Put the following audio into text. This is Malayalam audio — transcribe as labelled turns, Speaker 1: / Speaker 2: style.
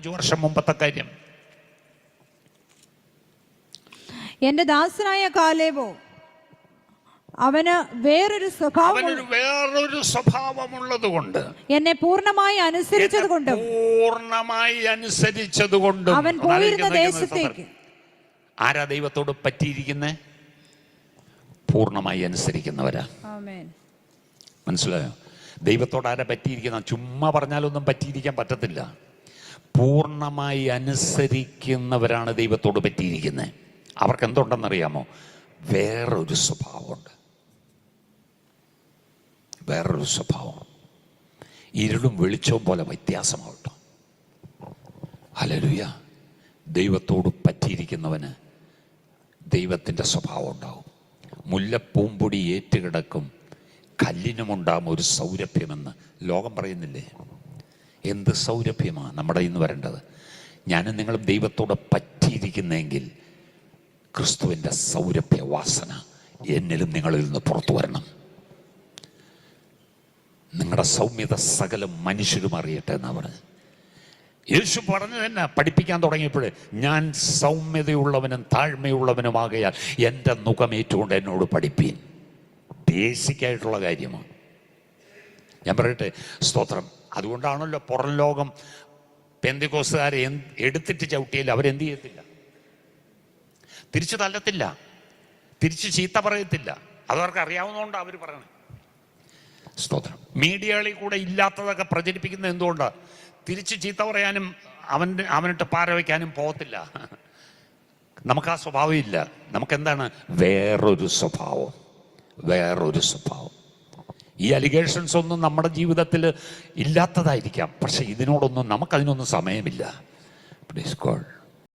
Speaker 1: 5 വർഷം മുമ്പത്തെ കാര്യം.
Speaker 2: എന്റെ ദാസനായ കാലേബോ അവന് വേറൊരു
Speaker 1: സ്വഭാവമുള്ളത് കൊണ്ട്,
Speaker 2: എന്നെ പൂർണ്ണമായി അനുസരിച്ചത് കൊണ്ടും അവൻ പോയിരുന്ന ദേശത്തേക്ക്.
Speaker 1: ആരാ ദൈവത്തോട് പറ്റിയിരിക്കുന്നേ? പൂർണ്ണമായി അനുസരിക്കുന്നവരാ. മനസ്സിലായോ? ദൈവത്തോട് ആരാ പറ്റിയിരിക്കുന്ന? ചുമ്മാ പറഞ്ഞാലൊന്നും പറ്റിയിരിക്കാൻ പറ്റത്തില്ല. പൂർണ്ണമായി അനുസരിക്കുന്നവരാണ് ദൈവത്തോട് പറ്റിയിരിക്കുന്നത്. അവർക്ക് എന്തുണ്ടെന്നറിയാമോ? വേറൊരു സ്വഭാവമുണ്ട്. വേറൊരു സ്വഭാവം. ഇരുളും വെളിച്ചവും പോലെ വ്യത്യാസമാവട്ടോ. ഹല്ലേലൂയ. ദൈവത്തോട് പറ്റിയിരിക്കുന്നവന് ദൈവത്തിൻ്റെ സ്വഭാവം ഉണ്ടാവും. മുല്ലപ്പൂമ്പൊടി ഏറ്റുകിടക്കും കല്ലിനുമുണ്ടാകും ഒരു സൗരഭ്യമെന്ന് ലോകം പറയുന്നില്ലേ? എന്ത് സൗരഭ്യമാണ് നമ്മുടെ ഇന്ന് വരേണ്ടത്? ഞാനും നിങ്ങളും ദൈവത്തോട് പറ്റിയിരിക്കുന്നെങ്കിൽ ക്രിസ്തുവിൻ്റെ സൗരഭ്യ വാസന എന്നിലും നിങ്ങളിൽ നിന്ന് പുറത്തു വരണം. നിങ്ങളുടെ സൗമ്യത സകല മനുഷ്യരും അറിയട്ടെ എന്നാണ് പറഞ്ഞത്. യേശു പറഞ്ഞു തന്നെ പഠിപ്പിക്കാൻ തുടങ്ങിയപ്പോൾ, ഞാൻ സൗമ്യതയുള്ളവനും താഴ്മയുള്ളവനുമാകയാൽ എൻ്റെ മുഖമേറ്റുകൊണ്ട് എന്നോട് പഠിപ്പീൻ. ബേസിക്കായിട്ടുള്ള കാര്യമാണ്. ഞാൻ പറയട്ടെ, സ്തോത്രം. അതുകൊണ്ടാണല്ലോ പുറം ലോകം പെന്തിക്കോസ്തുകാരെ എടുത്തിട്ട് ചവിട്ടിയില്ല. അവരെന്ത് ചെയ്യത്തില്ല? തിരിച്ചു തല്ലത്തില്ല, തിരിച്ച് ചീത്ത പറയത്തില്ല. അതവർക്ക് അറിയാവുന്നതുകൊണ്ടാണ് അവർ പറയണത്. സ്തോത്രം. മീഡിയകളിൽ കൂടെ ഇല്ലാത്തതൊക്കെ പ്രചരിപ്പിക്കുന്നത് എന്തുകൊണ്ടാണ്? തിരിച്ച് ചീത്ത പറയാനും അവനിട്ട് പാര വയ്ക്കാനും പോകത്തില്ല. നമുക്ക് ആ സ്വഭാവം ഇല്ല. നമുക്കെന്താണ്? വേറൊരു സ്വഭാവം. വേറൊരു സ്വഭാവം. ഈ അലിഗേഷൻസ് ഒന്നും നമ്മുടെ ജീവിതത്തിൽ ഇല്ലാത്തതായിരിക്കാം, പക്ഷെ ഇതിനോടൊന്നും നമുക്കതിനൊന്നും സമയമില്ല. Please God.